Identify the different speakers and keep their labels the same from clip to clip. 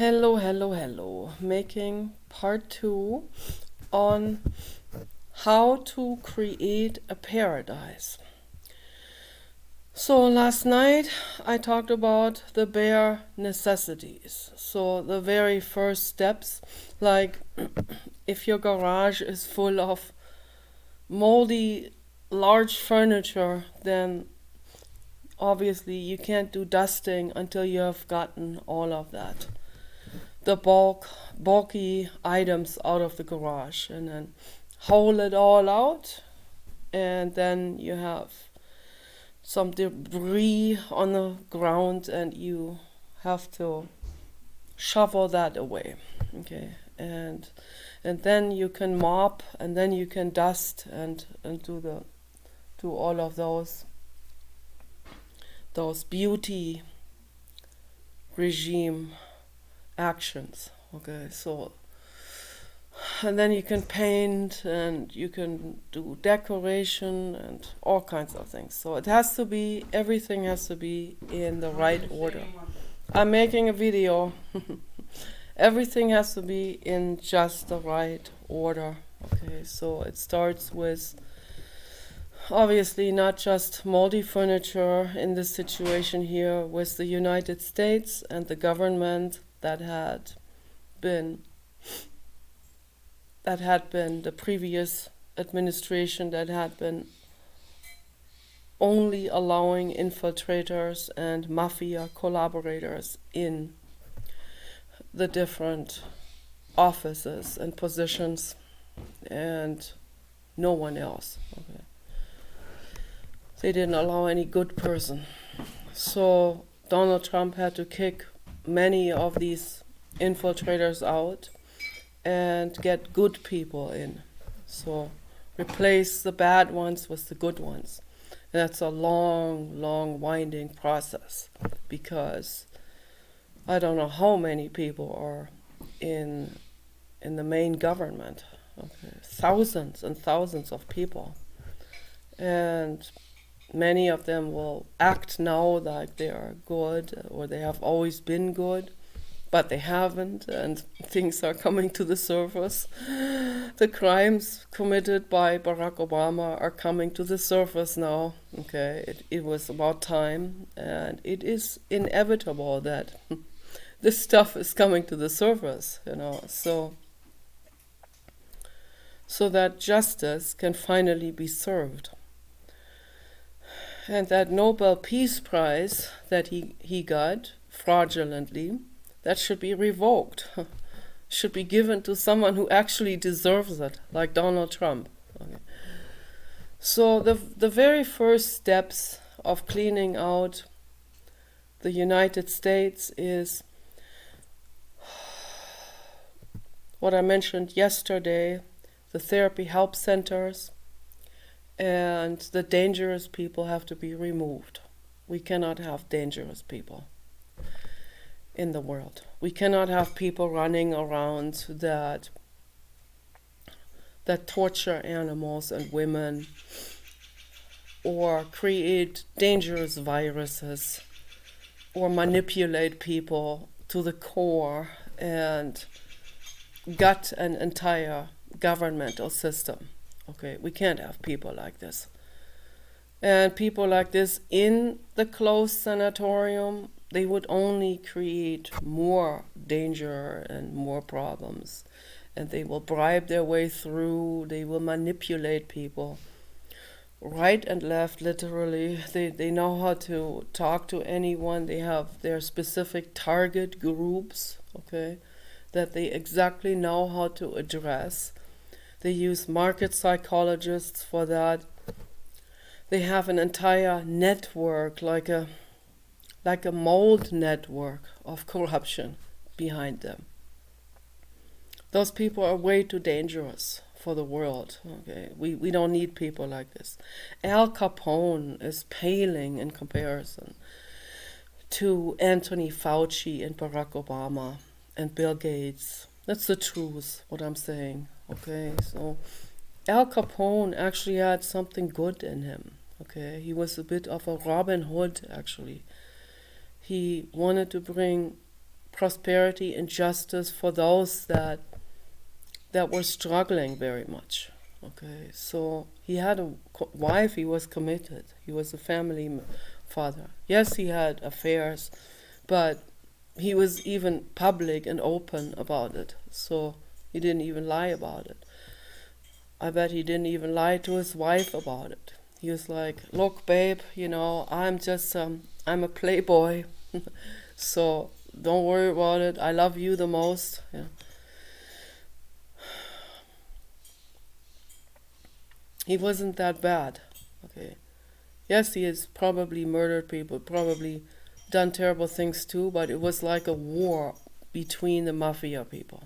Speaker 1: Hello, hello, hello. Making part 2 on how to create a paradise. So last night I talked about the bare necessities. So the very first steps, like if your garage is full of moldy large furniture, then obviously you can't do dusting until you have gotten all of that. The bulky items out of the garage, and then haul it all out, and then you have some debris on the ground and you have to shovel that away. Okay, and then you can mop, and then you can dust and do all of those beauty regime actions. Okay, so and then you can paint and you can do decoration and all kinds of things. So everything has to be in the right order. I'm making a video. Everything has to be in just the right order. Okay, so it starts with obviously not just moldy furniture in this situation here with the United States and the government that had been the previous administration that had been only allowing infiltrators and mafia collaborators in the different offices and positions, and no one else. Okay. They didn't allow any good person. So Donald Trump had to kick many of these infiltrators out and get good people in. So replace the bad ones with the good ones. That's a long, winding process, because I don't know how many people are in the main government. Okay. Thousands and thousands of people. And many of them will act now like they are good, or they have always been good, but they haven't, and things are coming to the surface. The crimes committed by Barack Obama are coming to the surface now. Okay, it was about time, and it is inevitable that this stuff is coming to the surface, so that justice can finally be served. And that Nobel Peace Prize that he got fraudulently, that should be revoked. Should be given to someone who actually deserves it, like Donald Trump. Okay. So the very first steps of cleaning out the United States is what I mentioned yesterday, the therapy help centers, and the dangerous people have to be removed. We cannot have dangerous people in the world. We cannot have people running around that torture animals and women, or create dangerous viruses, or manipulate people to the core and gut an entire governmental system. Okay, we can't have people like this. And people like this in the closed sanatorium, they would only create more danger and more problems. And they will bribe their way through, they will manipulate people. Right and left, literally. They know how to talk to anyone. They have their specific target groups, okay, that they exactly know how to address. They use market psychologists for that. They have an entire network, like a mold network of corruption behind them. Those people are way too dangerous for the world. Okay, we don't need people like this. Al Capone is paling in comparison to Anthony Fauci and Barack Obama and Bill Gates. That's the truth, what I'm saying. Okay, so Al Capone actually had something good in him. Okay, he was a bit of a Robin Hood, actually. He wanted to bring prosperity and justice for those that were struggling very much. Okay, so he had a wife, he was committed, he was a family father. Yes, he had affairs, but he was even public and open about it, so he didn't even lie about it. I bet he didn't even lie to his wife about it. He was like, look, babe, I'm just, I'm a playboy, so don't worry about it, I love you the most. Yeah. He wasn't that bad, okay. Yes, he has probably murdered people, probably done terrible things too, but it was like a war between the mafia people.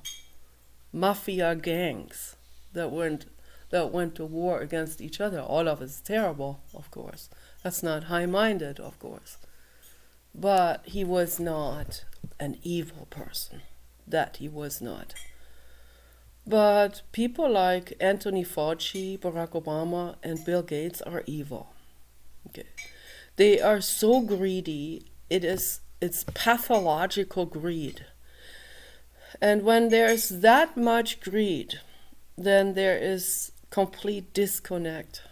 Speaker 1: Mafia gangs that went to war against each other. All of it's terrible, of course. That's not high-minded, of course. But he was not an evil person. That he was not. But people like Anthony Fauci, Barack Obama, and Bill Gates are evil. Okay. They are so greedy, it's pathological greed. And when there's that much greed, then there is complete disconnect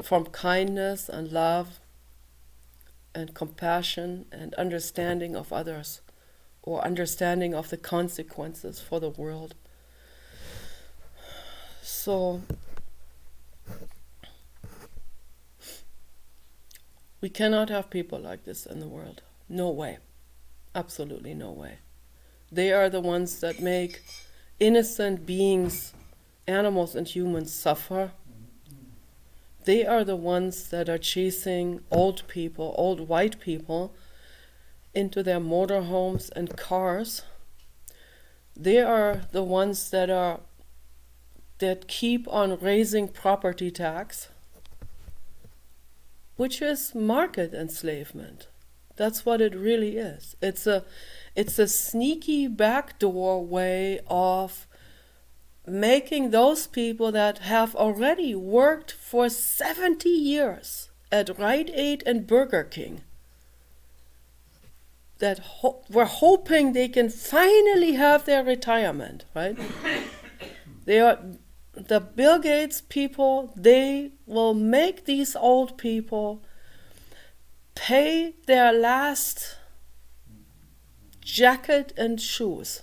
Speaker 1: from kindness and love and compassion and understanding of others, or understanding of the consequences for the world. So we cannot have people like this in the world. No way. Absolutely no way. They are the ones that make innocent beings, animals and humans, suffer. They are the ones that are chasing old people, old white people, into their motorhomes and cars. They are the ones that keep on raising property tax, which is market enslavement. That's what it really is. It's a sneaky backdoor way of making those people that have already worked for 70 years at Rite Aid and Burger King, that were hoping they can finally have their retirement, right? The Bill Gates people, they will make these old people pay their last jacket and shoes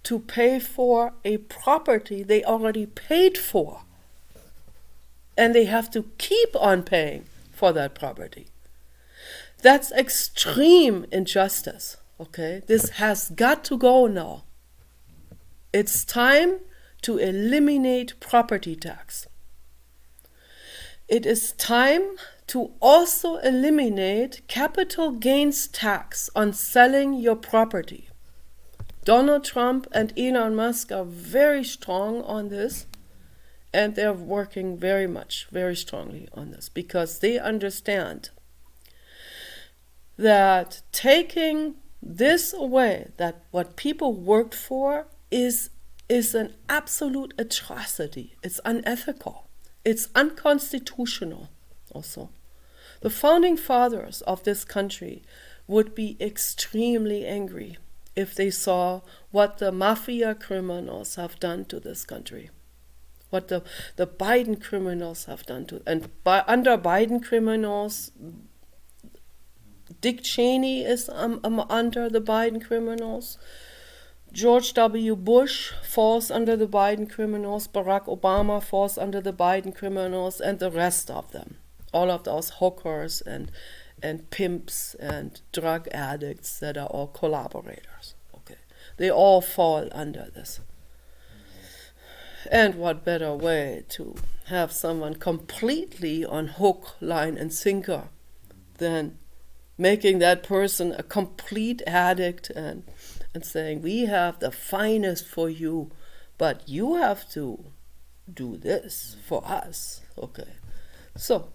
Speaker 1: to pay for a property they already paid for. And they have to keep on paying for that property. That's extreme injustice, okay? This has got to go now. It's time to eliminate property tax. It is time to also eliminate capital gains tax on selling your property. Donald Trump and Elon Musk are very strong on this, and they're working very strongly on this, because they understand that taking this away, that what people worked for, is an absolute atrocity. It's unethical. It's unconstitutional also. The founding fathers of this country would be extremely angry if they saw what the mafia criminals have done to this country, what the Biden criminals have done to, and under Biden criminals, Dick Cheney is under the Biden criminals, George W. Bush falls under the Biden criminals, Barack Obama falls under the Biden criminals, and the rest of them, all of those hookers and pimps and drug addicts that are all collaborators. Okay, they all fall under this. And what better way to have someone completely on hook, line, and sinker than making that person a complete addict and saying, we have the finest for you, but you have to do this for us. Okay, so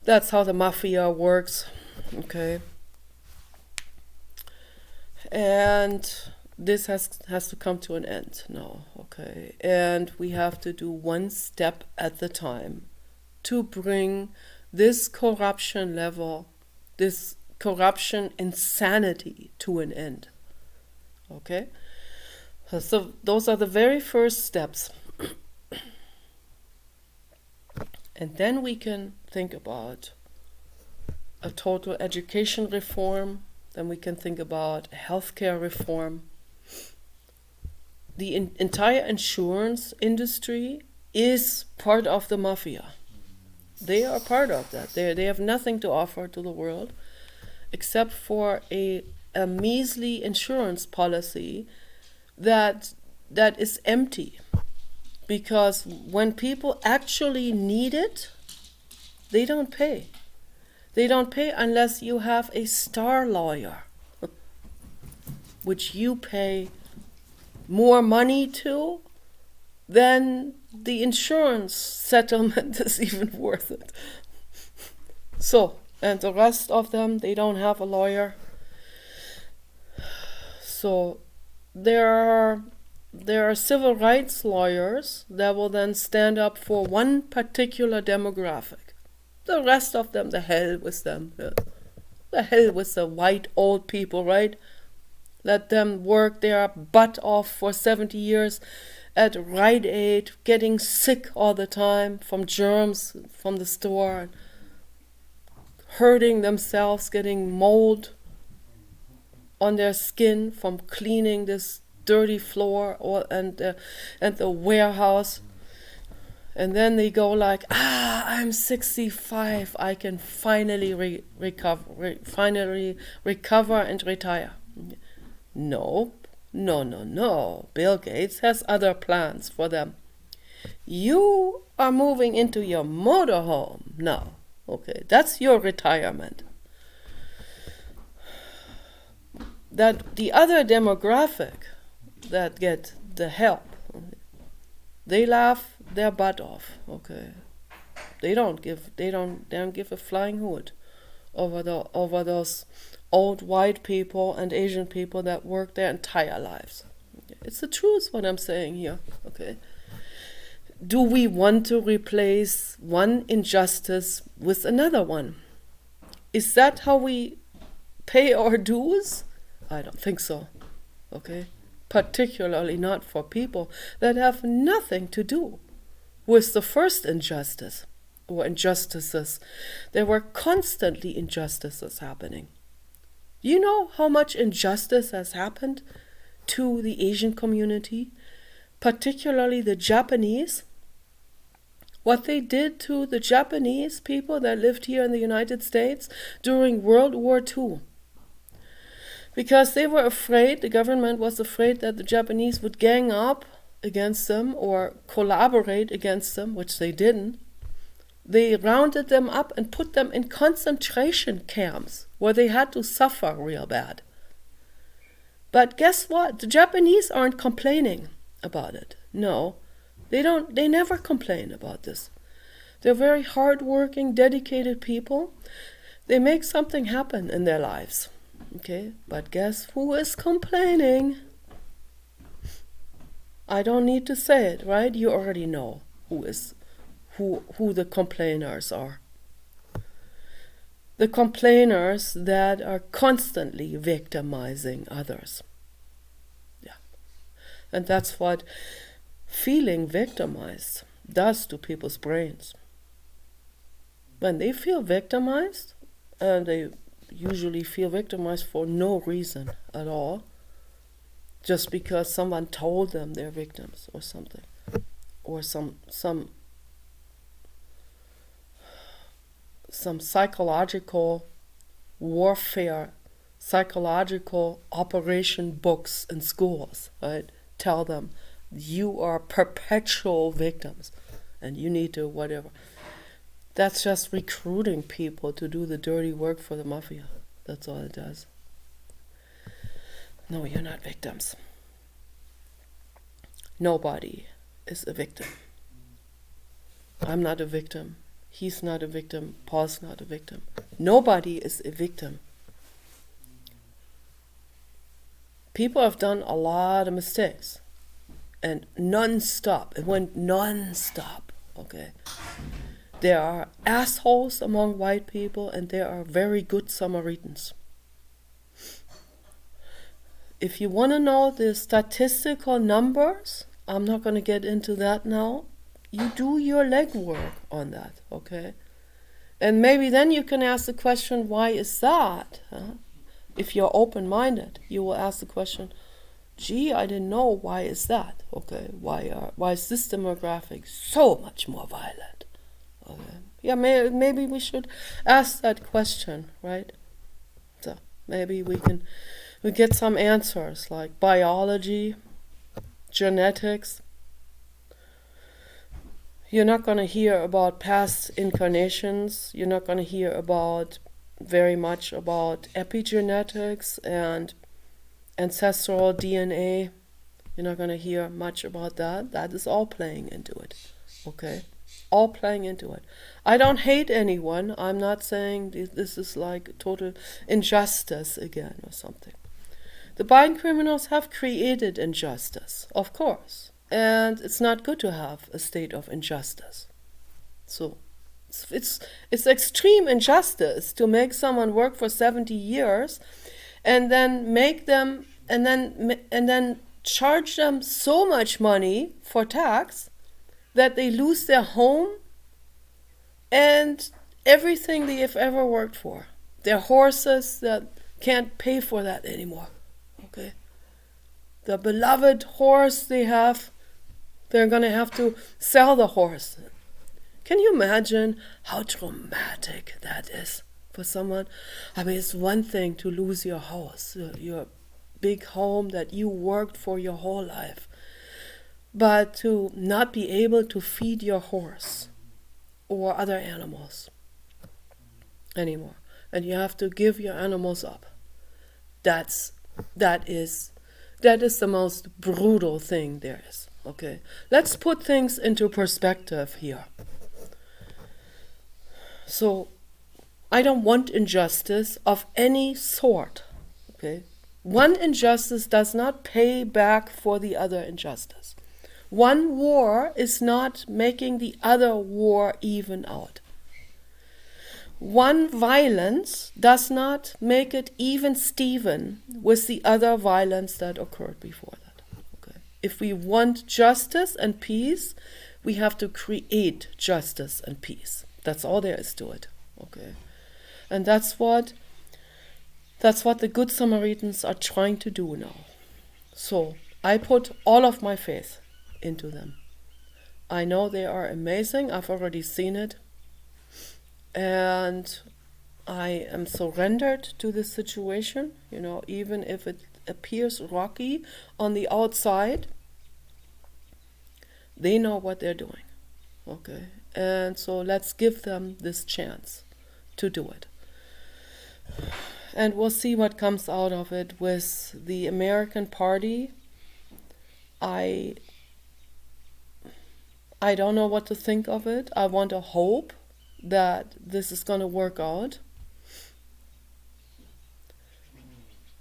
Speaker 1: that's how the mafia works. Okay, and this has to come to an end now. Okay, and we have to do one step at a time to bring this corruption level, this corruption, insanity to an end. Okay? So those are the very first steps. And then we can think about a total education reform. Then we can think about healthcare reform. The entire insurance industry is part of the mafia. They are part of that. They have nothing to offer to the world except for a measly insurance policy that is empty. Because when people actually need it, they don't pay. They don't pay unless you have a star lawyer, which you pay more money to than the insurance settlement is even worth it. So, and the rest of them, they don't have a lawyer. So there are civil rights lawyers that will then stand up for one particular demographic. The rest of them, the hell with them. The hell with the white old people, right? Let them work their butt off for 70 years at Rite Aid, getting sick all the time from germs from the store, hurting themselves, getting mold on their skin from cleaning this dirty floor and the warehouse. And then they go like, I'm 65, I can finally recover and retire. No. Bill Gates has other plans for them. You are moving into your motorhome now. Okay, that's your retirement. That the other demographic that get the help, they laugh their butt off. Okay, they don't give a flying hoot over those old white people and Asian people that work their entire lives. It's the truth what I'm saying here. Okay. Do we want to replace one injustice with another one? Is that how we pay our dues? I don't think so. Okay. Particularly not for people that have nothing to do with the first injustice or injustices. There were constantly injustices happening. You know how much injustice has happened to the Asian community, particularly the Japanese? What they did to the Japanese people that lived here in the United States during World War II. Because they were afraid, the government was afraid that the Japanese would gang up against them or collaborate against them, which they didn't. They rounded them up and put them in concentration camps where they had to suffer real bad. But guess what? The Japanese aren't complaining about it. No, they don't. They never complain about this. They're very hardworking, dedicated people. They make something happen in their lives. Okay, but guess who is complaining? I don't need to say it, right? You already know who the complainers are. The complainers that are constantly victimizing others. Yeah. And that's what feeling victimized does to people's brains. When they feel victimized, and they usually feel victimized for no reason at all, just because someone told them they're victims or something, or some psychological warfare, psychological operation books in schools, right? Tell them you are perpetual victims and you need to whatever. That's just recruiting people to do the dirty work for the mafia. That's all it does. No, you're not victims. Nobody is a victim. I'm not a victim. He's not a victim. Paul's not a victim. Nobody is a victim. People have done a lot of mistakes. And non-stop. It went non-stop. Okay. There are assholes among white people, and there are very good Samaritans. If you want to know the statistical numbers, I'm not going to get into that now. You do your legwork on that, okay? And maybe then you can ask the question, why is that? Huh? If you're open-minded, you will ask the question, gee, I didn't know, why is that? Okay, why is this demographic so much more violent? Okay. Yeah, maybe we should ask that question, right? So maybe we get some answers like biology, genetics. You're not going to hear about past incarnations. You're not going to hear about very much about epigenetics and ancestral DNA. You're not going to hear much about that. That is all playing into it. Okay? All playing into it. I don't hate anyone. I'm not saying this is like total injustice again or something. The Biden criminals have created injustice, of course. And it's not good to have a state of injustice. So it's extreme injustice to make someone work for 70 years and then make them and then charge them so much money for tax that they lose their home and everything they have ever worked for. Their horses that can't pay for that anymore. Okay? The beloved horse they have, they're going to have to sell the horse. Can you imagine how traumatic that is for someone? I mean, it's one thing to lose your house, your big home that you worked for your whole life, but to not be able to feed your horse or other animals anymore. And you have to give your animals up. That is the most brutal thing there is. Okay, let's put things into perspective here. So, I don't want injustice of any sort. Okay, one injustice does not pay back for the other injustice. One war is not making the other war even out. One violence does not make it even Steven with the other violence that occurred before that. If we want justice and peace, we have to create justice and peace. That's all there is to it. Okay, and that's what the Good Samaritans are trying to do now. So I put all of my faith into them. I know they are amazing. I've already seen it, and I am surrendered to this situation. You know, even if it appears rocky on the outside, they know what they're doing. Okay, and so let's give them this chance to do it. And we'll see what comes out of it with the American Party. I don't know what to think of it. I want to hope that this is going to work out.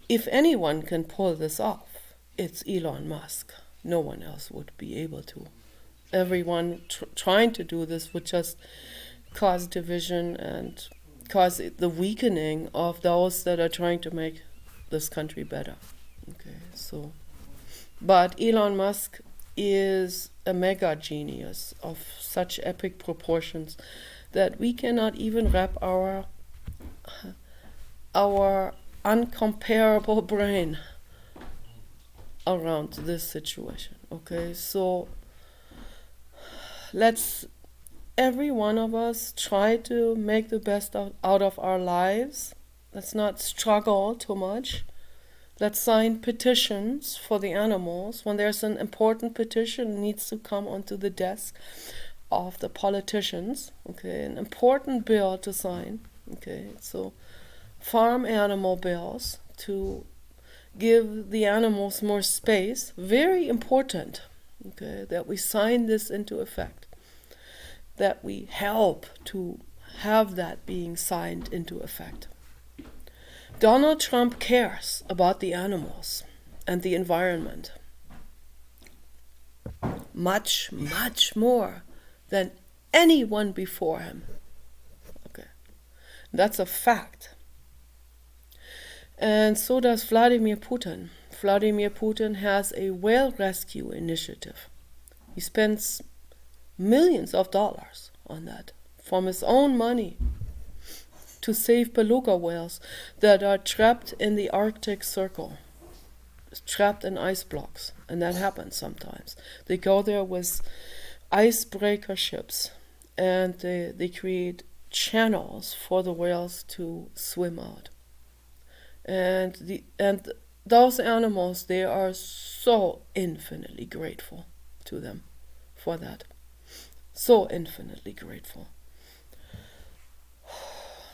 Speaker 1: If anyone can pull this off, it's Elon Musk. No one else would be able to. Everyone trying to do this would just cause division and cause the weakening of those that are trying to make this country better. Okay, so, but Elon Musk is a mega genius of such epic proportions that we cannot even wrap our uncomparable brain around this situation. Okay, so let's every one of us try to make the best out of our lives. Let's not struggle too much. Let's sign petitions for the animals. When there's an important petition, it needs to come onto the desk of the politicians. Okay, an important bill to sign. Okay, so farm animal bills to give the animals more space. Very important. Okay, that we sign this into effect. That we help to have that being signed into effect. Donald Trump cares about the animals and the environment much, much more than anyone before him. Okay, that's a fact. And so does Vladimir Putin. Vladimir Putin has a whale rescue initiative. He spends millions of dollars on that from his own money to save beluga whales that are trapped in the Arctic Circle, trapped in ice blocks. And that happens sometimes. They go there with icebreaker ships, and they create channels for the whales to swim out. And those animals, they are so infinitely grateful to them for that. So infinitely grateful.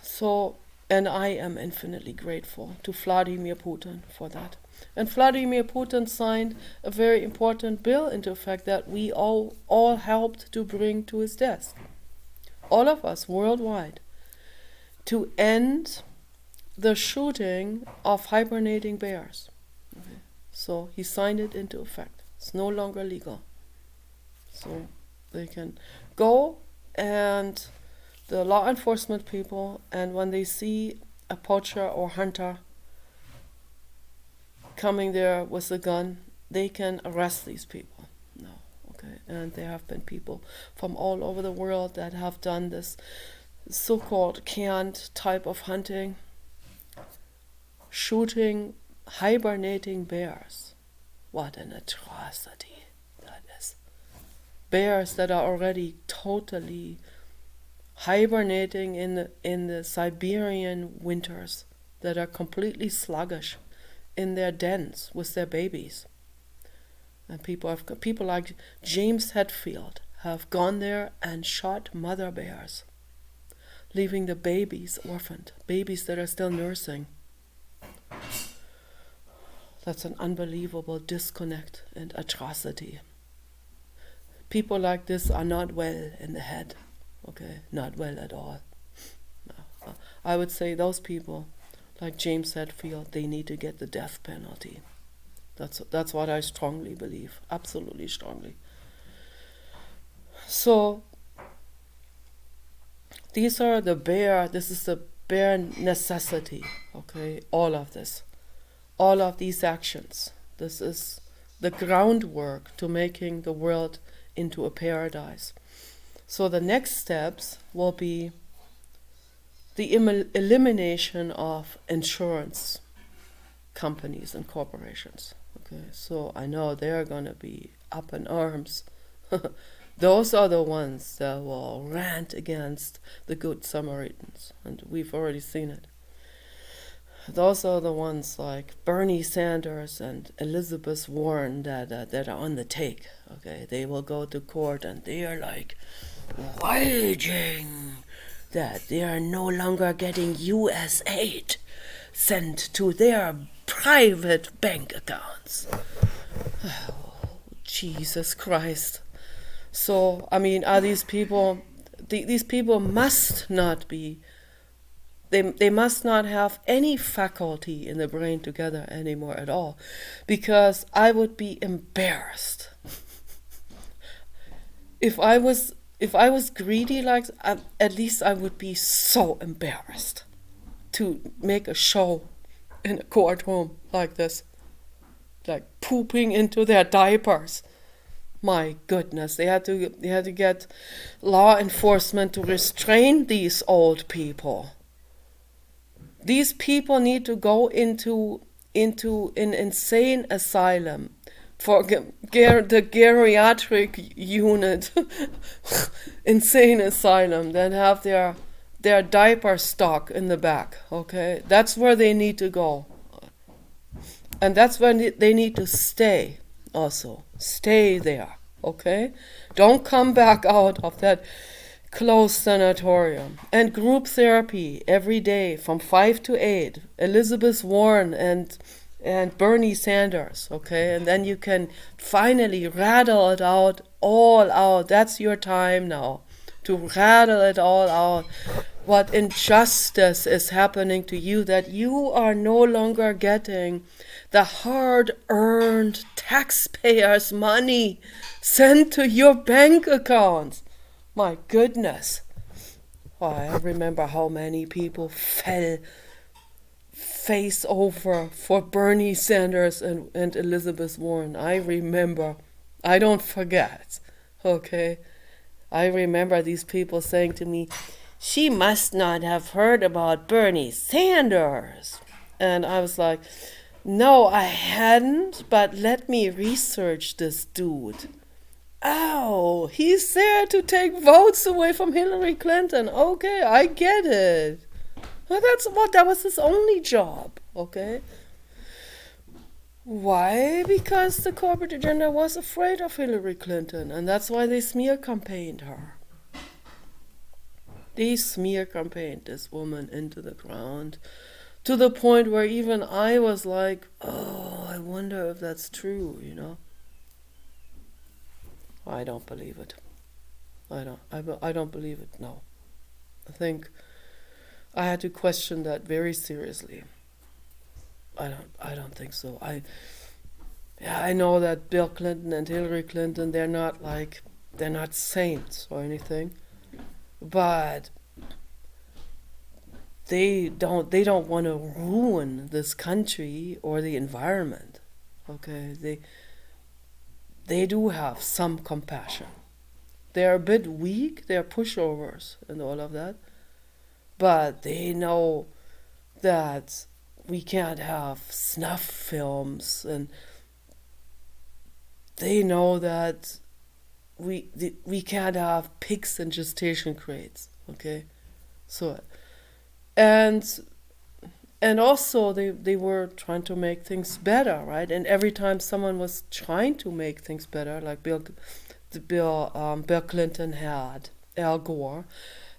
Speaker 1: So, and I am infinitely grateful to Vladimir Putin for that. And Vladimir Putin signed a very important bill into effect that we all helped to bring to his desk. All of us worldwide, to end the shooting of hibernating bears. Okay. So he signed it into effect. It's no longer legal. So they can go, and the law enforcement people, and when they see a poacher or hunter coming there with a gun, they can arrest these people. No, okay. And there have been people from all over the world that have done this so-called canned type of hunting, shooting hibernating bears. What an atrocity that is. Bears that are already totally hibernating in the Siberian winters, that are completely sluggish in their dens with their babies. And people like James Hetfield have gone there and shot mother bears, leaving the babies orphaned, babies that are still nursing. That's an unbelievable disconnect and atrocity. People like this are not well in the head. Okay, not well at all. No. I would say those people, like James Hetfield, they need to get the death penalty. That's what I strongly believe, absolutely strongly. So this is the bare necessity, okay, all of these actions. This is the groundwork to making the world into a paradise. So the next steps will be the elimination of insurance companies and corporations. Okay, so I know they're going to be up in arms. Those are the ones that will rant against the Good Samaritans, and we've already seen it. Those are the ones like Bernie Sanders and Elizabeth Warren that are on the take. Okay, they will go to court and they are like raging that they are no longer getting U.S. aid sent to their private bank accounts. Oh, Jesus Christ. So, I mean, are these people, these people must not be, they must not have any faculty in the brain together anymore at all, because I would be embarrassed. If I was greedy like, at least I would be so embarrassed to make a show in a courtroom like this, like pooping into their diapers. My goodness, they had to get law enforcement to restrain these old people. These people need to go into an insane asylum for the geriatric unit, insane asylum, that have their diaper stock in the back. Okay, that's where they need to go, and that's where they need to stay. Also, stay there. Okay, don't come back out of that closed sanatorium. And group therapy every day from 5 to 8. Elizabeth Warren and Bernie Sanders. Okay, and then you can finally rattle it all out. That's your time now to rattle it all out. What injustice is happening to you, that you are no longer getting the hard-earned taxpayers' money sent to your bank accounts. My goodness. Oh, I remember how many people fell face over for Bernie Sanders and Elizabeth Warren. I remember. I don't forget. Okay. I remember these people saying to me, she must not have heard about Bernie Sanders. And I was like, no, I hadn't, but let me research this dude. Oh, he's there to take votes away from Hillary Clinton. Okay, I get it. Well, that was his only job, okay? Why? Because the corporate agenda was afraid of Hillary Clinton, and that's why they smear campaigned her. They smear campaigned this woman into the ground, to the point where even I was like, oh, I wonder if that's true, you know? I don't believe it. I don't believe it, no. I think I had to question that very seriously. I don't think so. I know that Bill Clinton and Hillary Clinton, they're not saints or anything, but they don't want to ruin this country or the environment. Okay, they do have some compassion. They're a bit weak, they're pushovers and all of that, but they know that we can't have snuff films, and they know that we can't have pigs in gestation crates, okay? So, and also they were trying to make things better, right? And every time someone was trying to make things better, like Bill Clinton had Al Gore,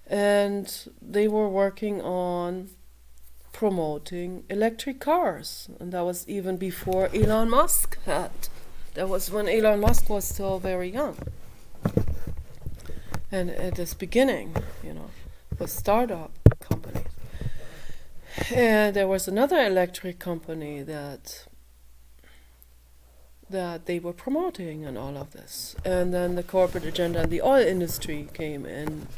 Speaker 1: and they were working on promoting electric cars, and that was even before Elon Musk had. That was when Elon Musk was still very young, and at this beginning, you know, with startup companies. And there was another electric company that they were promoting and all of this, and then the corporate agenda and the oil industry came in,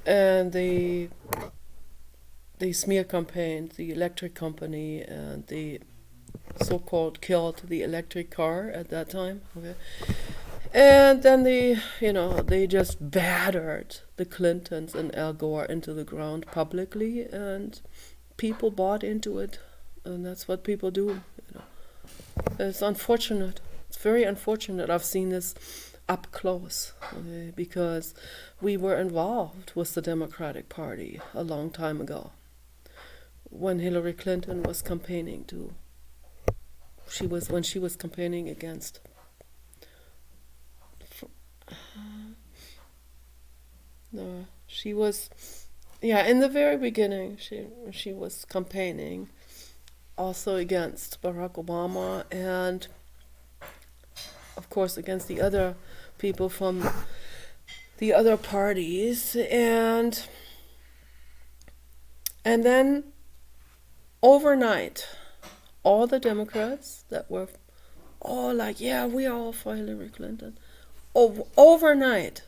Speaker 1: and they smear campaigned the electric company, and they so-called killed the electric car at that time. Okay, and then they just battered the Clintons and Al Gore into the ground publicly, and people bought into it, and that's what people do. You know, it's unfortunate. It's very unfortunate. I've seen this up close, okay, because we were involved with the Democratic Party a long time ago, when Hillary Clinton was campaigning when she was campaigning against no, she was, yeah, in the very beginning she was campaigning also against Barack Obama, and of course against the other people from the other parties, and then overnight all the Democrats that were all like, yeah, we are all for Hillary Clinton, overnight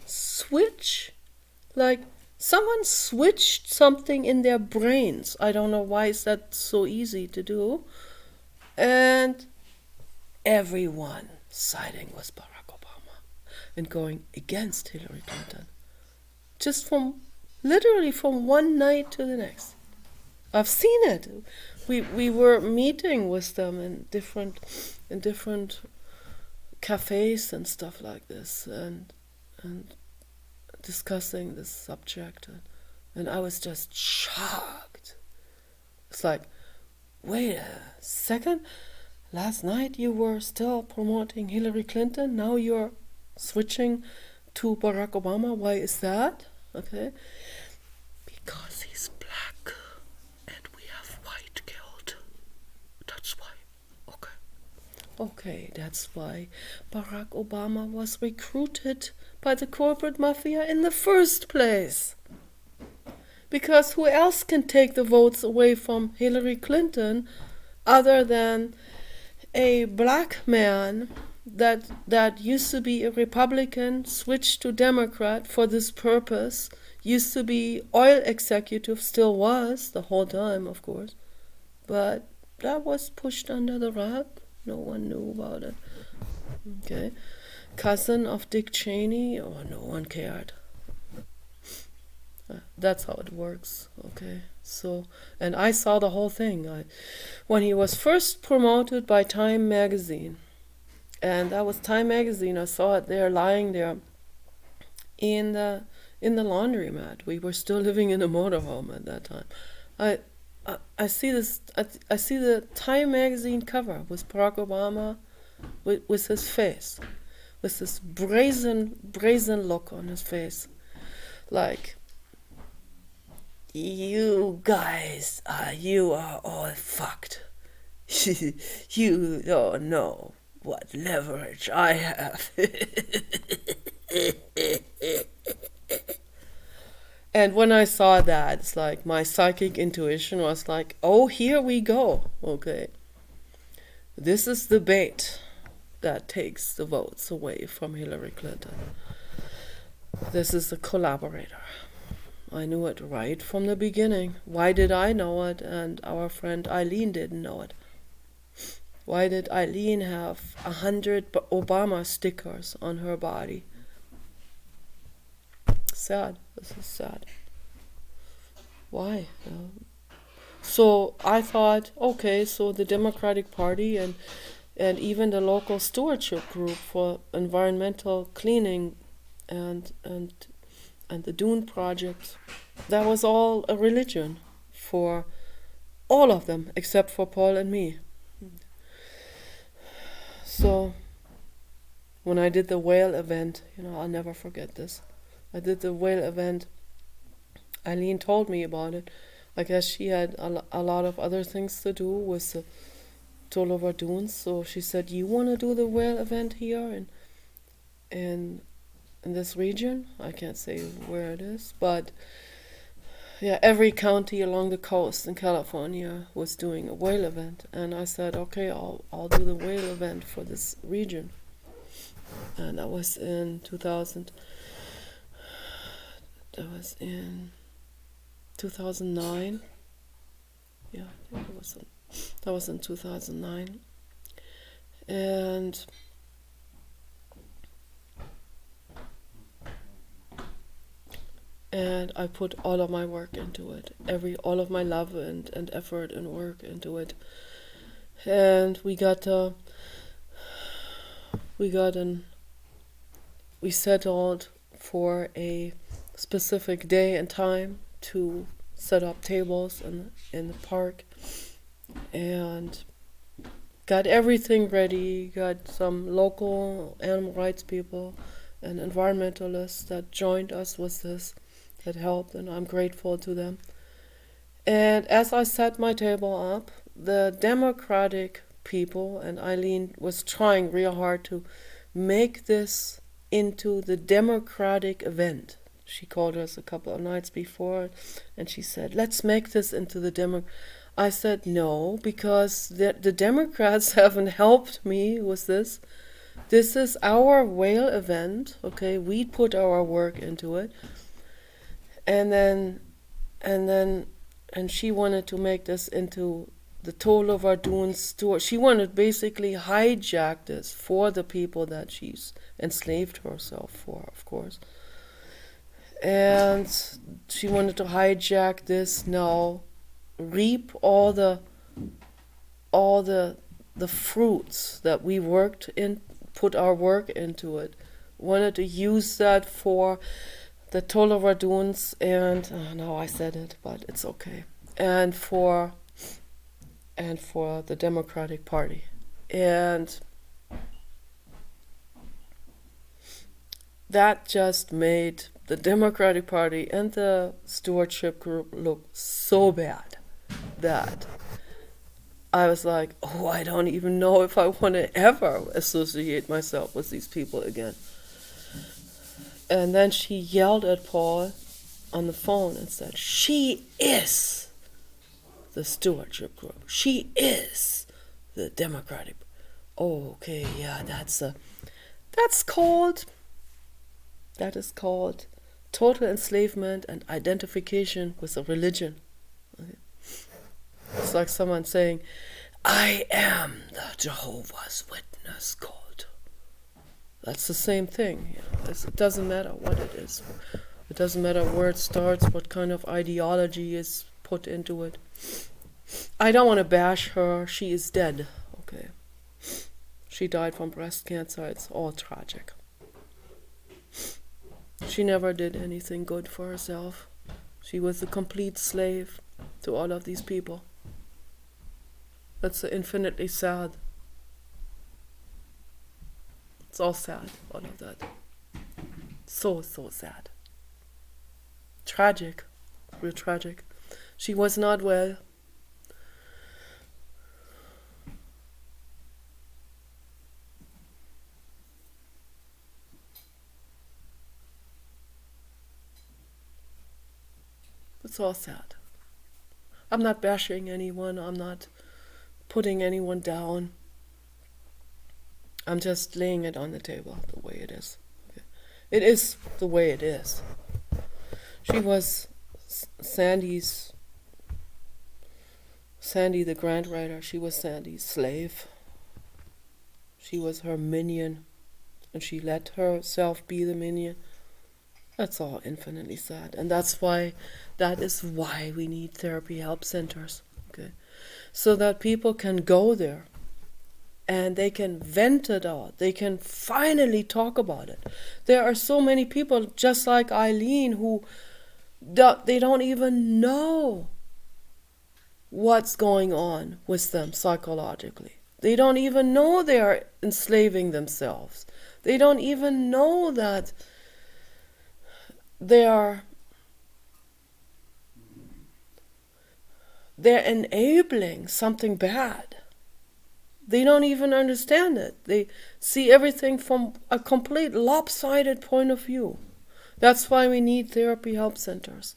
Speaker 1: switch, like someone switched something in their brains. I don't know why is that so easy to do, and everyone siding with Barack Obama and going against Hillary Clinton, just literally from one night to the next. I've seen it. We were meeting with them in different cafes and stuff like this, and discussing this subject, and I was just shocked. It's like, wait a second, last night you were still promoting Hillary Clinton, now you're switching to Barack Obama. Why is that? Okay, because he's black and we have white guilt. That's why. Okay, that's why Barack Obama was recruited by the corporate mafia in the first place. Because who else can take the votes away from Hillary Clinton other than a black man that used to be a Republican, switched to Democrat for this purpose, used to be oil executive, still was the whole time, of course, but that was pushed under the rug. No one knew about it. Okay. Cousin of Dick Cheney, oh, no one cared. That's how it works. Okay. So, and I saw the whole thing. When he was first promoted by Time magazine, and that was Time magazine, I saw it there, lying there in the laundromat. We were still living in a motorhome at that time. I see this. I see the Time magazine cover with Barack Obama, with his face, with this brazen look on his face, like, you guys, you are all fucked. You don't know what leverage I have. And when I saw that, it's like my psychic intuition was like, oh, here we go. Okay. This is the bait that takes the votes away from Hillary Clinton. This is a collaborator. I knew it right from the beginning. Why did I know it and our friend Eileen didn't know it? Why did Eileen have 100 Obama stickers on her body? Sad. This is sad. Why? So I thought, okay, so the Democratic Party and even the local stewardship group for environmental cleaning and the Dune project, that was all a religion for all of them except for Paul and me. So when I did the whale event, I'll never forget this. I did the whale event. Eileen told me about it. I guess she had a lot of other things to do with the Tolover Dunes. So she said, you want to do the whale event here in this region? I can't say where it is, but yeah, every county along the coast in California was doing a whale event. And I said, okay, I'll do the whale event for this region. And that was in 2000. That was in 2009. Yeah, I think that was in 2009. And I put all of my work into it, all of my love and effort and work into it. And we settled for a specific day and time to set up tables in the park, and got everything ready, got some local animal rights people and environmentalists that joined us with this, that helped, and I'm grateful to them. And as I set my table up, the Democratic people, and Eileen was trying real hard to make this into the Democratic event. She called us a couple of nights before, and she said, let's make this into the Demo. I said, no, because the Democrats haven't helped me with this. This is our whale event, okay? We put our work into it. And she wanted to make this into the Tolover Dunes tour. She wanted to basically hijack this for the people that she's enslaved herself for, of course. And she wanted to hijack this now, reap all the fruits that we worked in, put our work into it. Wanted to use that for the Tolover Dunes and now I said it, but it's okay. And for the Democratic Party. And that just made the Democratic Party and the stewardship group look so bad that I was like, oh, I don't even know if I want to ever associate myself with these people again. And then she yelled at Paul on the phone and said, she is the stewardship group. She is the Democratic. Oh, okay, yeah, that is called total enslavement and identification with a religion. Okay. It's like someone saying, I am the Jehovah's Witness cult. That's the same thing. It doesn't matter what it is. It doesn't matter where it starts, what kind of ideology is put into it. I don't want to bash her. She is dead. Okay. She died from breast cancer. It's all tragic. She never did anything good for herself. She was a complete slave to all of these people. That's infinitely sad. It's all sad, all of that. So sad. Tragic. Real tragic. She was not well. It's all sad. I'm not bashing anyone. I'm not putting anyone down. I'm just laying it on the table the way it is. Okay. It is the way it is. She was Sandy the grant writer. She was Sandy's slave. She was her minion, and she let herself be the minion. That's all infinitely sad, and that is why we need therapy help centers, okay? So that people can go there and they can vent it out. They can finally talk about it. There are so many people just like Eileen who they don't even know what's going on with them psychologically. They don't even know they are enslaving themselves. They don't even know that they're enabling something bad. They don't even understand it. They see everything from a complete lopsided point of view. That's why we need therapy help centers,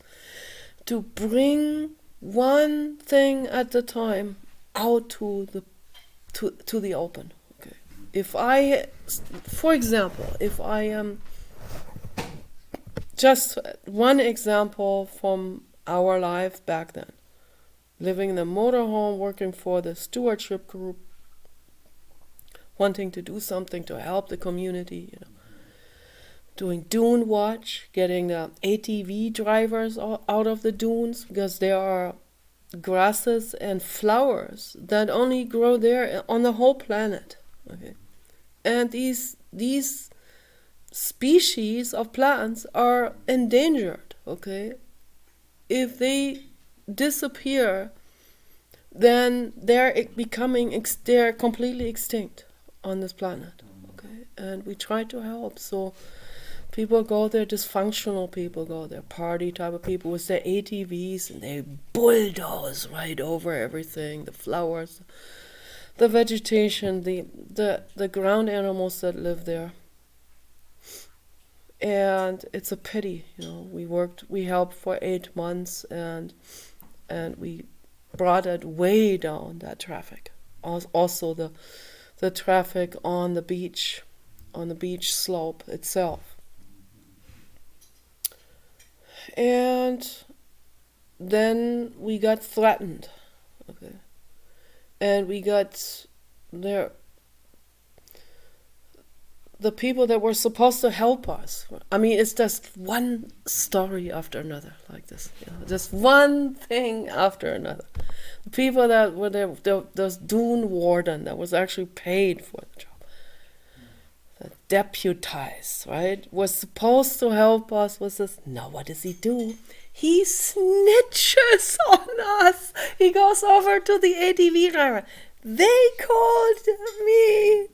Speaker 1: to bring one thing at a time out to the open. Okay. For example, if I am just one example from our life back then, living in a motorhome, working for the stewardship group, wanting to do something to help the community, doing dune watch, getting the ATV drivers out of the dunes, because there are grasses and flowers that only grow there on the whole planet. Okay, and these species of plants are endangered. Okay, if they disappear, then they're completely extinct on this planet. Okay, and we try to help. So people go there, dysfunctional people go there, party type of people with their ATVs, and they bulldoze right over everything, the flowers, the vegetation, the ground animals that live there. And it's a pity, we helped for 8 months, and we brought it way down, that traffic. Also the traffic on the beach slope itself. And then we got threatened. Okay. And we got there. The people that were supposed to help us. I mean, it's just one story after another like this. Just one thing after another. The people that were there, those dune warden that was actually paid for the job. The deputized, right, was supposed to help us with this. No, what does he do? He snitches on us. He goes over to the ATV driver. They called me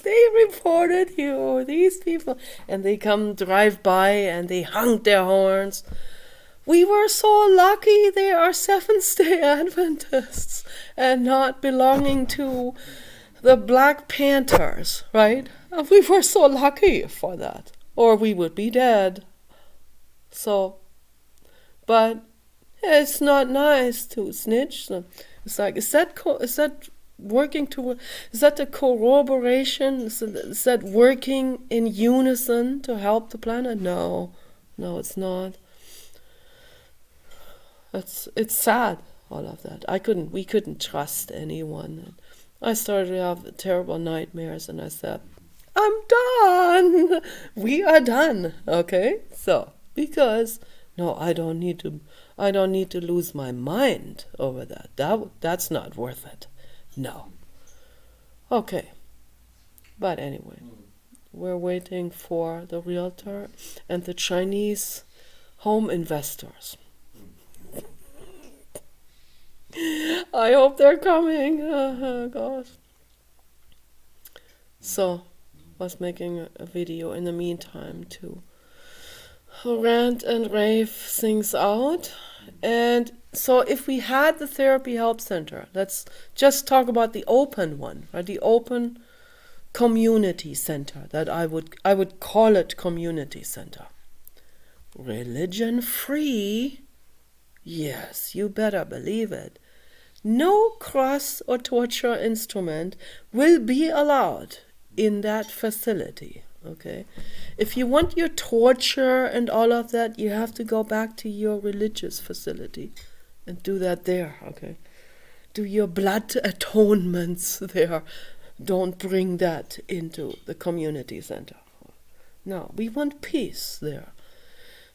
Speaker 1: they reported you, these people. And they come drive by and they honk their horns. We were so lucky they are Seventh-day Adventists and not belonging to the Black Panthers, right? We were so lucky for that, or we would be dead. So, but it's not nice to snitch. It's like, is that working to, is that a corroboration? Is that working in unison to help the planet? No, it's not. It's sad, all of that. We couldn't trust anyone. I started to have terrible nightmares, and I said, I'm done. We are done. Okay? So, because no, I don't need to lose my mind over that. That's not worth it. No. Okay. But anyway, we're waiting for the realtor and the Chinese home investors. I hope they're coming. Oh, gosh. So, was making a video in the meantime to rant and rave things out. And so if we had the Therapy Help Center, let's just talk about the open one, right? The open community center, that I would call it community center. Religion free. Yes, you better believe it. No cross or torture instrument will be allowed in that facility, okay? If you want your torture and all of that, you have to go back to your religious facility and do that there, okay? Do your blood atonements there. Don't bring that into the community center. No, we want peace there.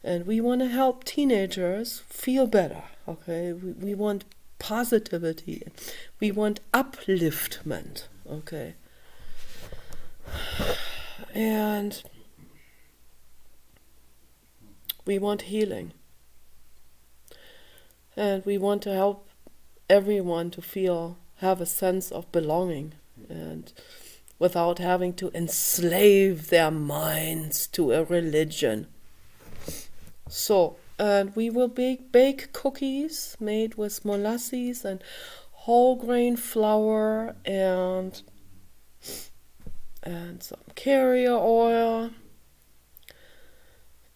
Speaker 1: And we want to help teenagers feel better, okay? We want positivity. We want upliftment, okay? And we want healing. And we want to help everyone to have a sense of belonging, and without having to enslave their minds to a religion. So, and we will bake cookies made with molasses and whole grain flour and some carrier oil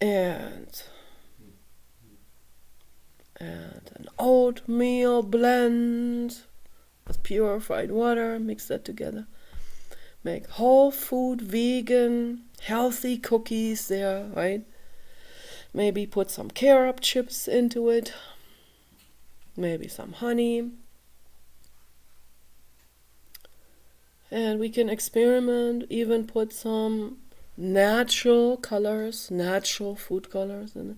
Speaker 1: and an oatmeal blend with purified water. Mix that together. Make whole food, vegan, healthy cookies there, right? Maybe put some carob chips into it. Maybe some honey. And we can experiment, even put some natural colors, natural food colors in it.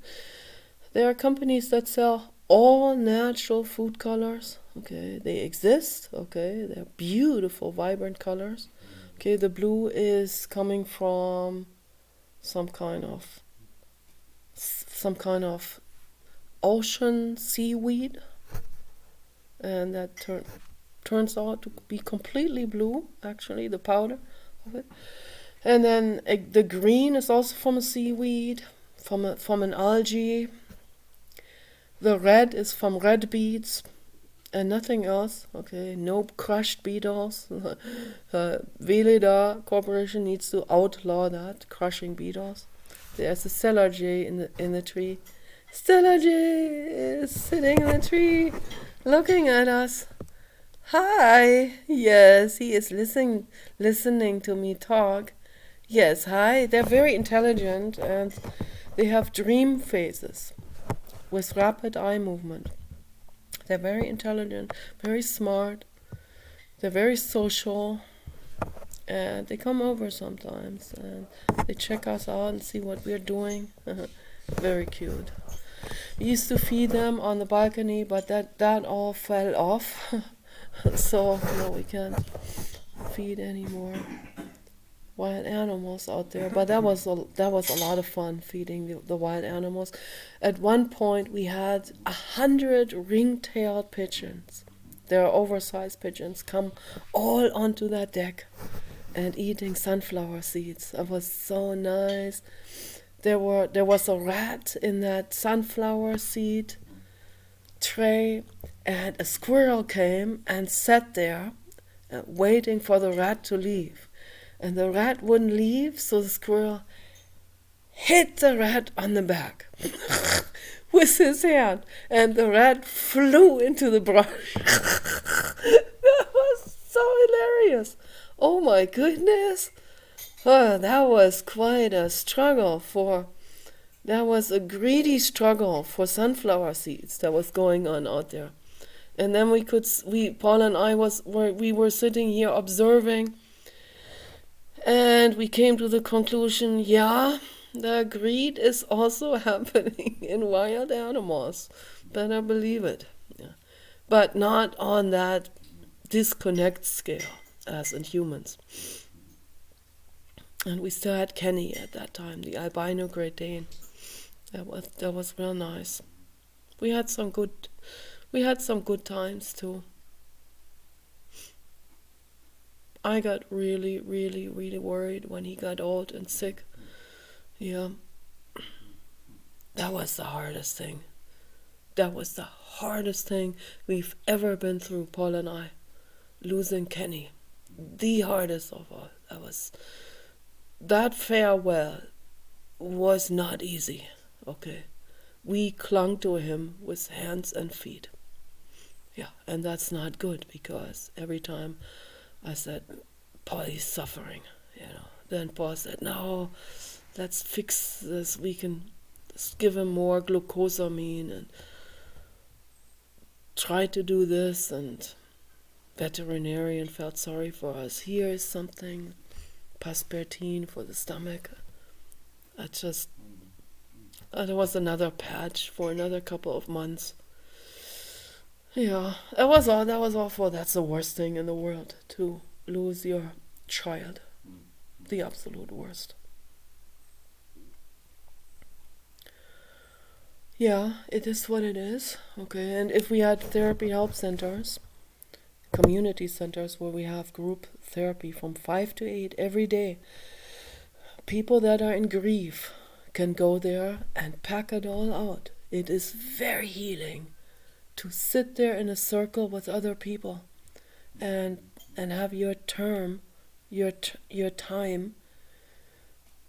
Speaker 1: There are companies that sell all natural food colors. Okay, they exist. Okay, they're beautiful, vibrant colors. Okay, the blue is coming from some kind of ocean seaweed, and that turns out to be completely blue, actually, the powder of it. And then the green is also from a seaweed, from an algae. The red is from red beets and nothing else. Okay, no crushed beetles. Veleda Corporation needs to outlaw that, crushing beetles. There's a Stellar J in the tree. Stellar J is sitting in the tree, looking at us. Hi. Yes, he is listening to me talk. Yes, hi. They're very intelligent, and they have dream phases with rapid eye movement. They're very intelligent, very smart. They're very social. And they come over sometimes, and they check us out and see what we're doing. Very cute. We used to feed them on the balcony, but that all fell off. So no, we can't feed anymore wild animals out there. But that was a lot of fun, feeding the wild animals. At one point, we had 100 ring-tailed pigeons. They're oversized pigeons, come all onto that deck and eating sunflower seeds. It was so nice. There was a rat in that sunflower seed tray, and a squirrel came and sat there waiting for the rat to leave. And the rat wouldn't leave, so the squirrel hit the rat on the back with his hand, and the rat flew into the brush. That was so serious. Oh my goodness. That was quite a struggle that was a greedy struggle for sunflower seeds that was going on out there. And then Paul and I we were sitting here observing, and we came to the conclusion, yeah, the greed is also happening in wild animals. Better believe it. Yeah. But not on that disconnect scale as in humans. And we still had Kenny at that time, the albino Great Dane. That was real nice. We had some good times too. I got really, really, really worried when he got old and sick. Yeah. That was the hardest thing. That was the hardest thing we've ever been through, Paul and I. Losing Kenny. The hardest of all. That farewell was not easy. Okay. We clung to him with hands and feet. Yeah, and that's not good, because every time I said, Paul, he's suffering, Then Paul said, no, let's fix this. We can just give him more glucosamine and try to do this. And veterinarian felt sorry for us. Here is something, Paspertine for the stomach. There was another patch for another couple of months. Yeah, that was awful. That's the worst thing in the world, to lose your child. The absolute worst. Yeah, it is what it is. Okay, and if we had therapy help centers, community centers where we have group therapy from 5 to 8 every day, people that are in grief can go there and pack it all out. It is very healing to sit there in a circle with other people and have your time,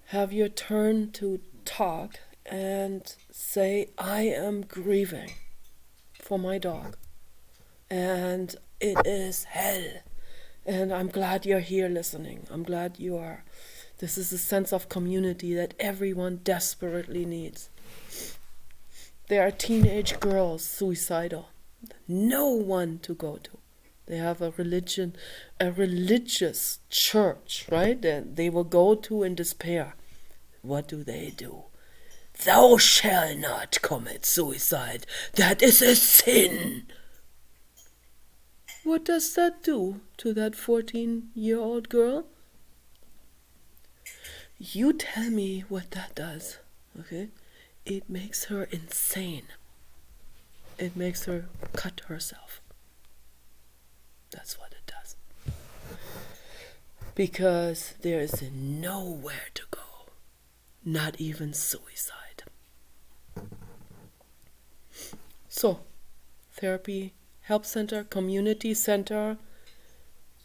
Speaker 1: have your turn to talk and say, I am grieving for my dog and it is hell, and I'm glad you're here listening. I'm glad you are. This is a sense of community that everyone desperately needs. There are teenage girls suicidal. No one to go to. They have a religious church, right? That they will go to in despair. What do? Thou shalt not commit suicide. That is a sin. What does that do to that 14-year-old girl? You tell me what that does, okay? It makes her insane. It makes her cut herself. That's what it does. Because there is nowhere to go. Not even suicide. So, therapy, help center, community center,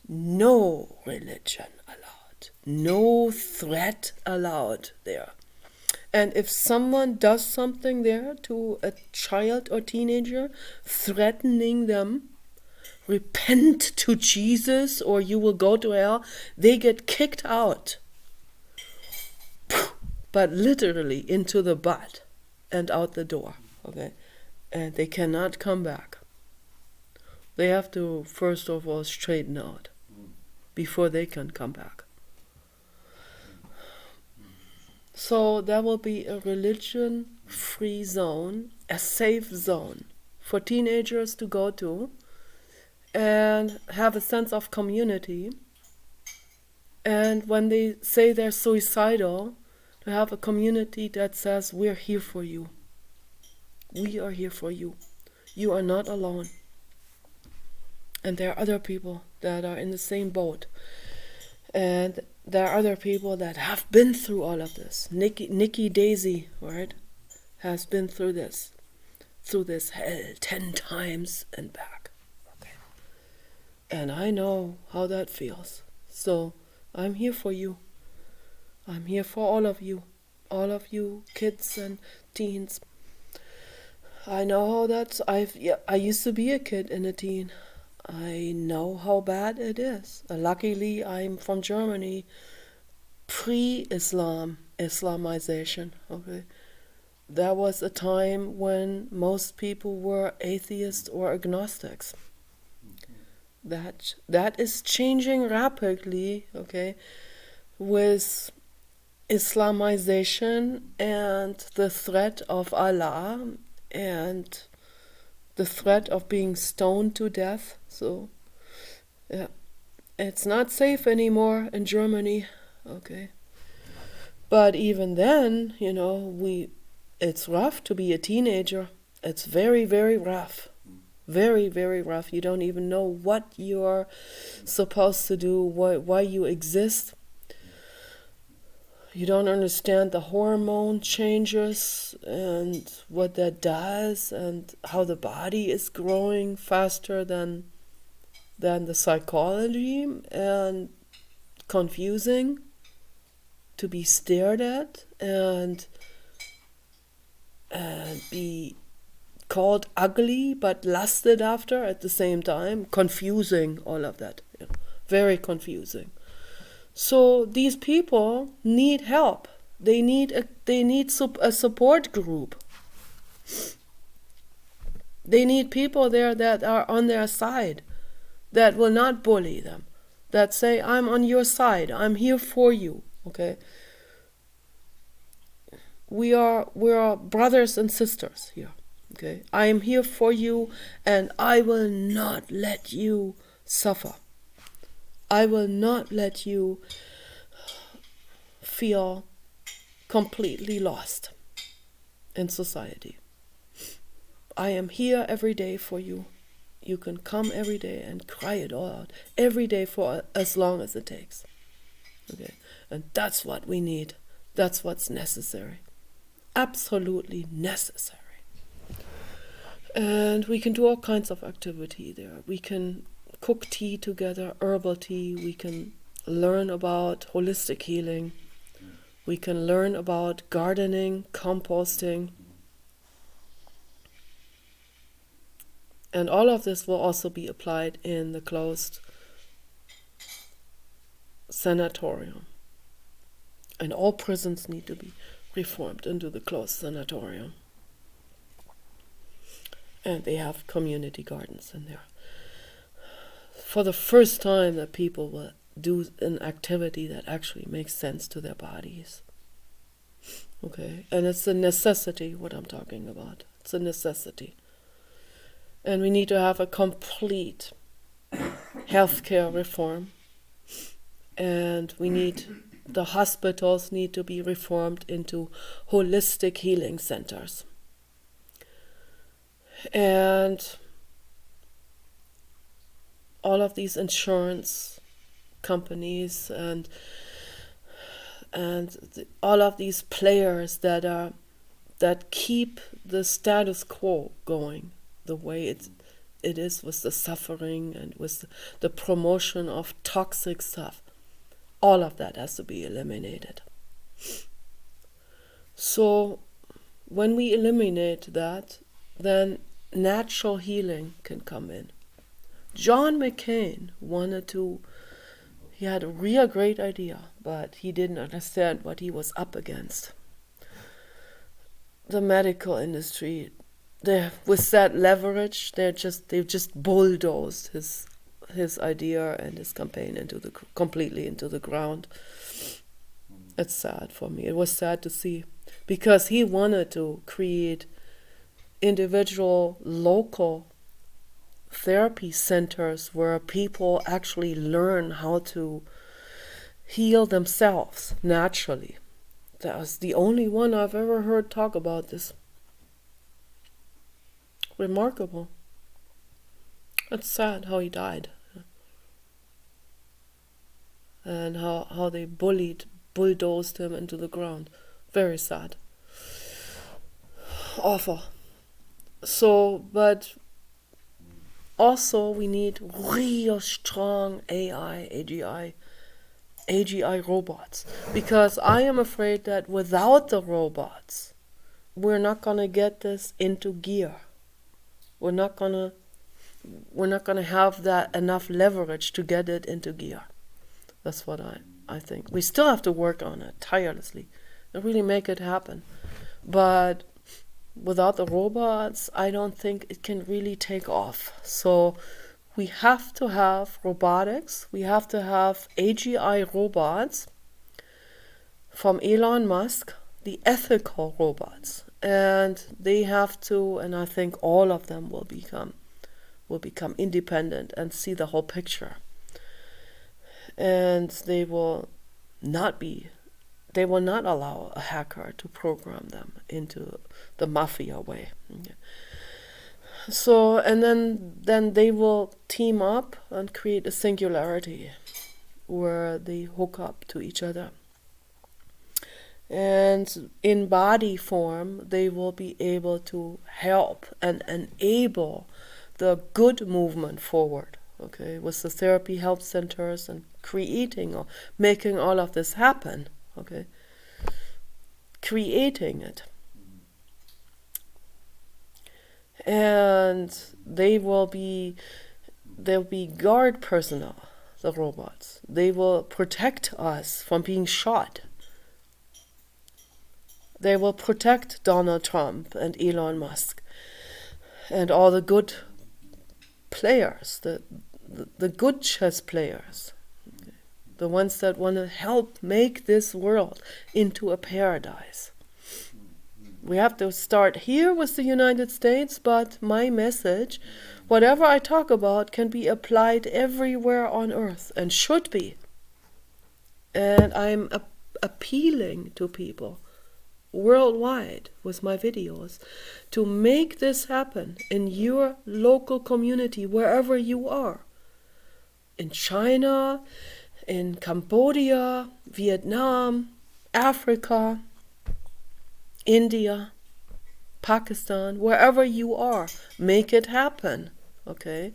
Speaker 1: no religion allowed. No threat allowed there. And if someone does something there to a child or teenager, threatening them, repent to Jesus or you will go to hell, they get kicked out. But literally into the butt and out the door. Okay? And they cannot come back. They have to first of all straighten out before they can come back. So there will be a religion-free zone, a safe zone for teenagers to go to and have a sense of community. And when they say they're suicidal, to have a community that says, we're here for you. We are here for you. You are not alone. And there are other people that are in the same boat. And there are other people that have been through all of this. Nikki Daisy, right, has been through this hell 10 times and back. Okay. And I know how that feels. So I'm here for you. I'm here for all of you kids and teens. I know how that's. I used to be a kid and a teen. I know how bad it is. Luckily, I'm from Germany, Islamization. Okay, there was a time when most people were atheists or agnostics. That is changing rapidly. Okay, with Islamization and the threat of Allah and the threat of being stoned to death. So, yeah, it's not safe anymore in Germany. Okay. But even then, it's rough to be a teenager. It's very, very rough. Very, very rough. You don't even know what you're supposed to do, why you exist. You don't understand the hormone changes and what that does and how the body is growing faster than the psychology, and confusing to be stared at and be called ugly but lusted after at the same time. Confusing, all of that. Very confusing. So these people need help. They need a support group. They need people there that are on their side, that will not bully them, that say, I'm on your side, I'm here for you. Okay? We are brothers and sisters here. Okay? I am here for you, and I will not let you suffer. I will not let you feel completely lost in society. I am here every day for you. You can come every day and cry it all out. Every day for as long as it takes. Okay? And that's what we need. That's what's necessary. Absolutely necessary. And we can do all kinds of activity there. We can cook tea together, herbal tea. We can learn about holistic healing. We can learn about gardening, composting. And all of this will also be applied in the closed sanatorium. And all prisons need to be reformed into the closed sanatorium. And they have community gardens in there. For the first time that people will do an activity that actually makes sense to their bodies. Okay? And it's a necessity, what I'm talking about. It's a necessity. And we need to have a complete healthcare reform. And the hospitals need to be reformed into holistic healing centers. And all of these insurance companies and all of these players that keep the status quo going the way it is, with the suffering and with the promotion of toxic stuff. All of that has to be eliminated. So when we eliminate that, then natural healing can come in. John McCain he had a real great idea, but he didn't understand what he was up against. The medical industry, with that leverage, they've just bulldozed his idea and his campaign completely into the ground. It's sad for me. It was sad to see, because he wanted to create individual local therapy centers where people actually learn how to heal themselves naturally. That was the only one I've ever heard talk about this. Remarkable. It's sad how he died. And how they bulldozed him into the ground. Very sad. Awful. So, but also we need real strong AGI robots. Because I am afraid that without the robots, we're not going to get this into gear. We're going to have that enough leverage to get it into gear. That's what I think. We still have to work on it tirelessly and really make it happen. But without the robots, I don't think it can really take off. So we have to have robotics. We have to have AGI robots from Elon Musk, the ethical robots. And they have to, and I think all of them will become independent and see the whole picture. And they will not allow a hacker to program them into the mafia way. So, and then they will team up and create a singularity where they hook up to each other. And in body form, they will be able to help and enable the good movement forward, okay, with the therapy help centers and creating or making all of this happen, okay, creating it. And they'll be guard personnel, the robots. They will protect us from being shot. They will protect Donald Trump and Elon Musk and all the good players, the good chess players, okay, the ones that want to help make this world into a paradise. We have to start here with the United States, but my message, whatever I talk about, can be applied everywhere on earth and should be. And I'm appealing to people worldwide with my videos to make this happen in your local community, wherever you are. In China, in Cambodia, Vietnam, Africa, India, Pakistan, wherever you are, make it happen, okay?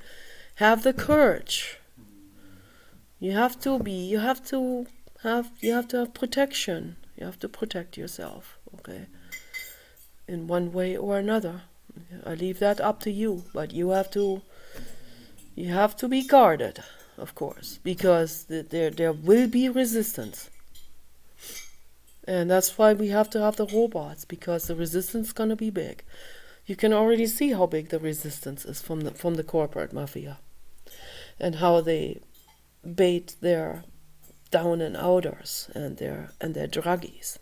Speaker 1: Have the courage. You have to have protection. You have to protect yourself, okay? In one way or another. I leave that up to you, but you have to be guarded, of course, because there will be resistance. And that's why we have to have the robots, because the resistance is going to be big. You can already see how big the resistance is from the corporate mafia, and how they bait their down and outers and their druggies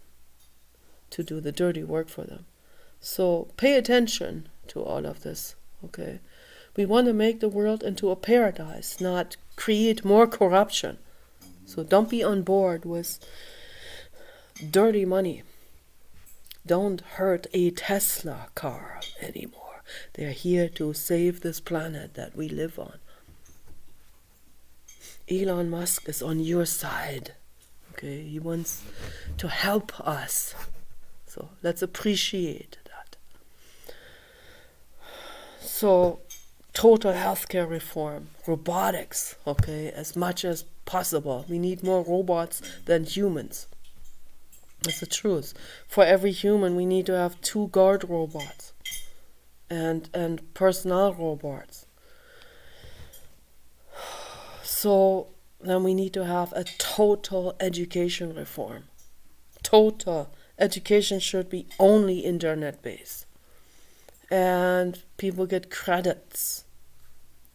Speaker 1: to do the dirty work for them. So pay attention to all of this, okay? We want to make the world into a paradise, not create more corruption. So don't be on board with dirty money. Don't hurt a Tesla car anymore. They're here to save this planet that we live on. Elon Musk is on your side. Okay, he wants to help us. So let's appreciate that. So total healthcare reform, robotics, okay, as much as possible. We need more robots than humans. That's the truth. For every human, we need to have 2 guard robots and personnel robots. So then we need to have a total education reform. Total education should be only internet-based. And people get credits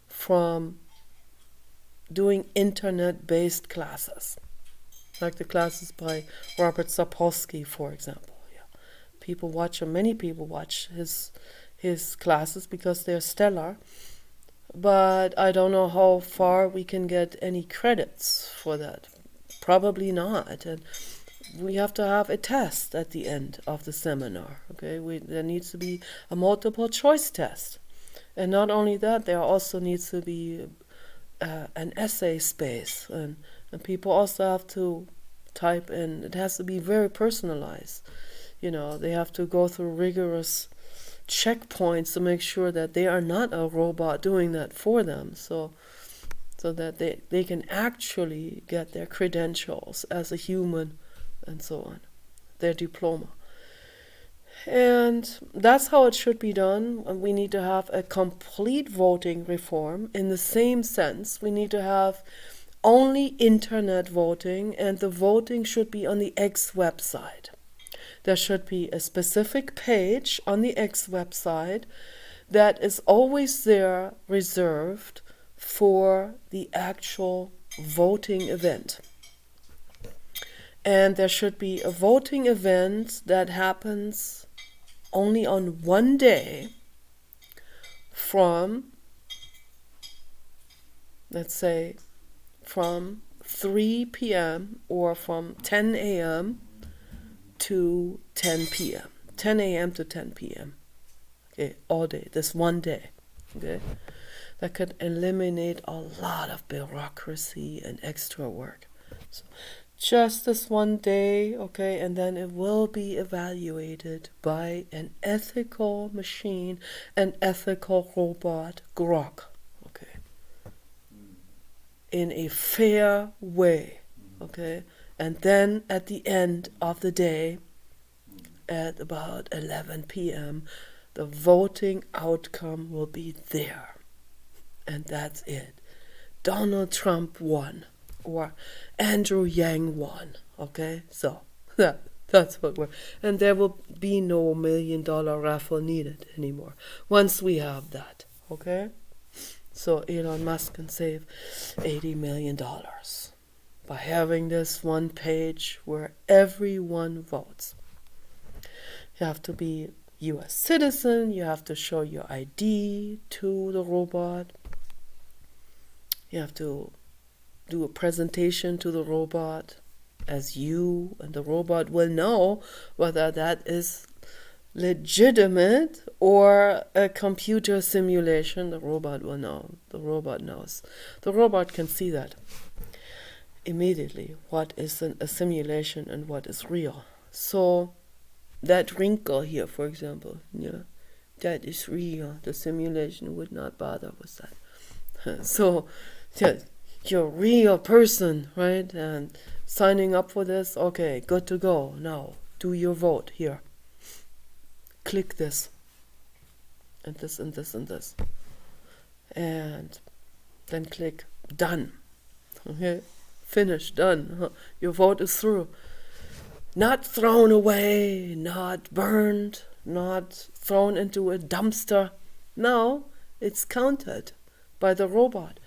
Speaker 1: from doing internet-based classes, like the classes by Robert Sapolsky, for example. Yeah. Many people watch his classes because they're stellar. But I don't know how far we can get any credits for that. Probably not. And we have to have a test at the end of the seminar. Okay, there needs to be a multiple choice test. And not only that, there also needs to be an essay space. And people also have to type in. It has to be very personalized. You know, they have to go through rigorous checkpoints to make sure that they are not a robot doing that for them, so that they can actually get their credentials as a human and so on, their diploma. And that's how it should be done. And we need to have a complete voting reform in the same sense. We need to have only internet voting, and the voting should be on the X website. There should be a specific page on the X website that is always there reserved for the actual voting event. And there should be a voting event that happens only on one day from, let's say, from 3 p.m. or from 10 a.m. to 10 p.m. 10 a.m. to 10 p.m. Okay, all day, this one day. Okay, that could eliminate a lot of bureaucracy and extra work. So just this one day, okay, and then it will be evaluated by an ethical machine, an ethical robot, Grok, okay, in a fair way, okay, and then at the end of the day, at about 11 p.m., the voting outcome will be there, and that's it. Donald Trump won, or Andrew Yang won, okay? So that's what we're, and there will be no $1 million raffle needed anymore once we have that, okay? So Elon Musk can save $80 million by having this one page where everyone votes. You have to be U.S. citizen, you have to show your ID to the robot, you have to do a presentation to the robot as you, and the robot will know whether that is legitimate or a computer simulation. The robot will know. The robot knows. The robot can see that immediately, what is a simulation and what is real. So that wrinkle here, for example, yeah, that is real. The simulation would not bother with that. So yeah, you're a real person, right? And signing up for this, okay, good to go. Now, do your vote here. Click this, and this, and this, and this. And then click done. Okay, finish, done. Your vote is through. Not thrown away, not burned, not thrown into a dumpster. No, it's counted by the robot.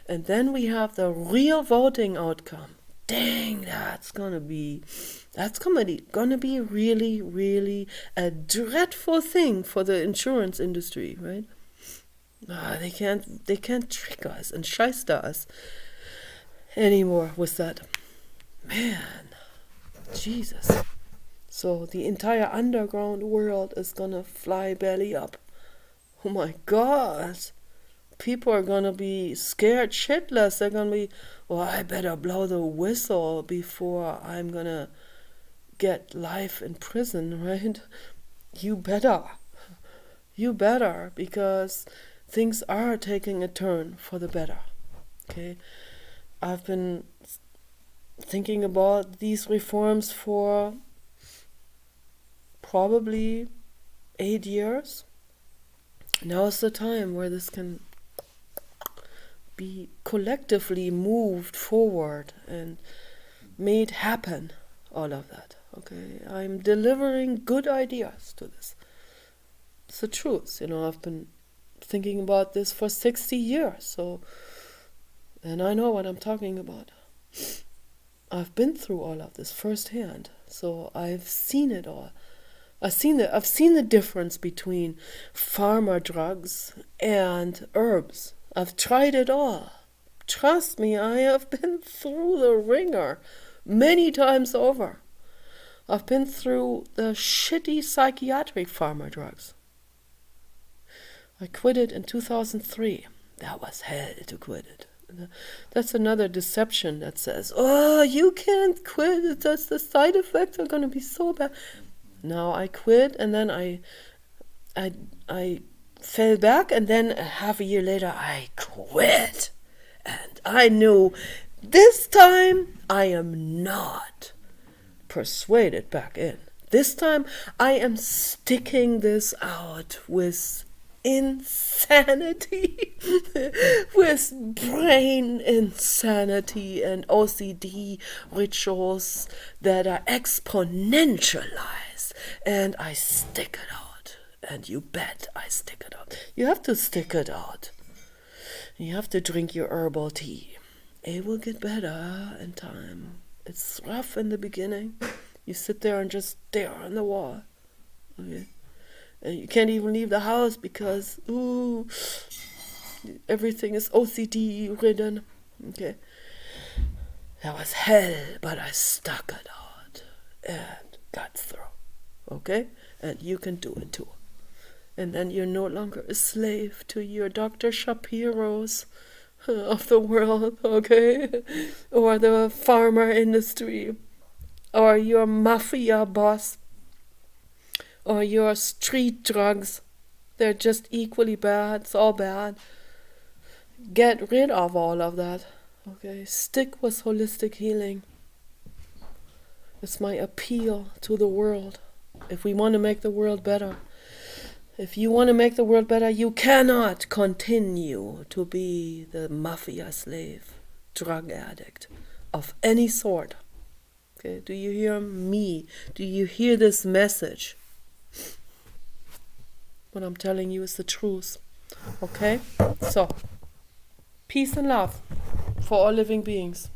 Speaker 1: And then we have the real voting outcome. Dang, that's gonna be really, really a dreadful thing for the insurance industry, right? They can't trick us and shyster us anymore with that. Man, Jesus. So the entire underground world is gonna fly belly up. Oh my God. People are gonna be scared shitless. They're gonna be, well, I better blow the whistle before I'm gonna get life in prison, right? You better, because things are taking a turn for the better. Okay, I've been thinking about these reforms for probably 8 years. Now is the time where this can be collectively moved forward and made happen, all of that. Okay, I'm delivering good ideas to this. It's the truth, I've been thinking about this for 60 years, and I know what I'm talking about. I've been through all of this firsthand, so I've seen it all. I've seen the difference between pharma drugs and herbs. I've tried it all. Trust me, I have been through the ringer many times over. I've been through the shitty psychiatric pharma drugs. I quit it in 2003. That was hell to quit it. That's another deception that says, oh, you can't quit. That's the side effects are going to be so bad. No, I quit, and then I fell back, and then half a year later I quit. And I knew this time I am not persuaded back in. This time I am sticking this out with insanity, with brain insanity and OCD rituals that are exponentialized, and I stick it out. And you bet I stick it out. You have to stick it out. You have to drink your herbal tea. It will get better in time. It's rough in the beginning. You sit there and just stare on the wall. Okay? And you can't even leave the house because, everything is OCD ridden. Okay? That was hell, but I stuck it out and got through. Okay? And you can do it too. And then you're no longer a slave to your Dr. Shapiros of the world, okay? Or the pharma industry, or your mafia boss, or your street drugs. They're just equally bad. It's all bad. Get rid of all of that, okay? Stick with holistic healing. It's my appeal to the world. If we want to make the world better, if you want to make the world better, you cannot continue to be the mafia slave, drug addict of any sort. Okay, do you hear me? Do you hear this message? What I'm telling you is the truth. Okay? So, peace and love for all living beings.